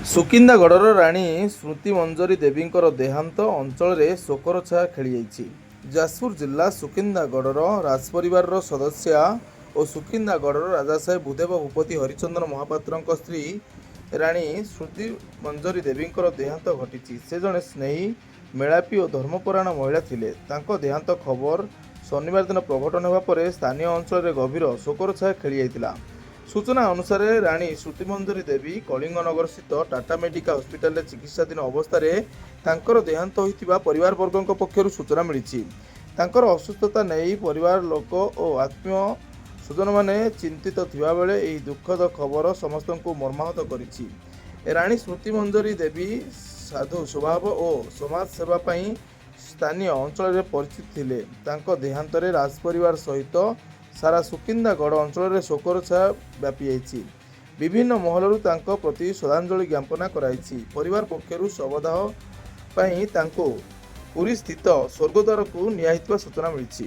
ସୁକିନ୍ଦାଗଡ଼ର ରାଣୀ ସ୍ମୃତି ମଞ୍ଜରୀ ଦେବୀଙ୍କର ଦେହାନ୍ତ ଅଞ୍ଚଳରେ ଶୋକର ଛାୟା ଖେଳିଯାଇଛି। ଯାଜପୁର ଜିଲ୍ଲା ସୁକିନ୍ଦାଗଡ଼ର ରାଜପରିବାରର ସଦସ୍ୟା ଓ ସୁକିନ୍ଦାଗଡ଼ର ରାଜାସାହେବ ଭୂଦେବ ଭୂପତି ହରିଚନ୍ଦନ ମହାପାତ୍ରଙ୍କ ସ୍ତ୍ରୀ ରାଣୀ ସ୍ମୃତି ମଞ୍ଜରୀ ଦେବୀଙ୍କର ଦେହାନ୍ତ ଘଟିଛି। ସେ ଜଣେ ସ୍ନେହୀ, ମେଳାପୀ ଓ ଧର୍ମପରାୟଣ ମହିଳା ଥିଲେ। ତାଙ୍କ ଦେହାନ୍ତ ଖବର ଶନିବାର ଦିନ ପ୍ରଘଟନ ହେବା ପରେ ସ୍ଥାନୀୟ ଅଞ୍ଚଳରେ ଗଭୀର ଶୋକର ଛାୟା ଖେଳିଯାଇଥିଲା। ସୂଚନା ଅନୁସାରେ ରାଣୀ ସ୍ମୃତି ମଞ୍ଜରୀ ଦେବୀ କଳିଙ୍ଗନଗରସ୍ଥିତ ଟାଟା ମେଡିକାଲ ହସ୍ପିଟାଲରେ ଚିକିତ୍ସାଧୀନ ଅବସ୍ଥାରେ ତାଙ୍କର ଦେହାନ୍ତ ହୋଇଥିବା ପରିବାରବର୍ଗଙ୍କ ପକ୍ଷରୁ ସୂଚନା ମିଳିଛି। ତାଙ୍କର ଅସୁସ୍ଥତା ନେଇ ପରିବାର ଲୋକ ଓ ଆତ୍ମୀୟ ସ୍ୱଜନମାନେ ଚିନ୍ତିତ ଥିବାବେଳେ ଏହି ଦୁଃଖଦ ଖବର ସମସ୍ତଙ୍କୁ ମର୍ମାହତ କରିଛି। ରାଣୀ ସ୍ମୃତି ମଞ୍ଜରୀ ଦେବୀ ସାଧୁ ସ୍ୱଭାବ ଓ ସମାଜ ସେବା ପାଇଁ ସ୍ଥାନୀୟ ଅଞ୍ଚଳରେ ପରିଚିତ ଥିଲେ। ତାଙ୍କ ଦେହାନ୍ତରେ ରାଜପରିବାର ସହିତ ସାରା ସୁକିନ୍ଦାଗଡ଼ ଅଞ୍ଚଳରେ ଶୋକର ଛାୟା ବ୍ୟାପିଯାଇଛି। ବିଭିନ୍ନ ମହଲରୁ ତାଙ୍କ ପ୍ରତି ଶ୍ରଦ୍ଧାଞ୍ଜଳି ଜ୍ଞାପନ କରାଯାଇଛି। ପରିବାର ପକ୍ଷରୁ ଶବଦାହ ପାଇଁ ତାଙ୍କୁ ପୁରୀ ସ୍ଥିତ ସ୍ୱର୍ଗଦ୍ୱାରକୁ ନିଆଯାଇଥିବା ସୂଚନା ମିଳିଛି।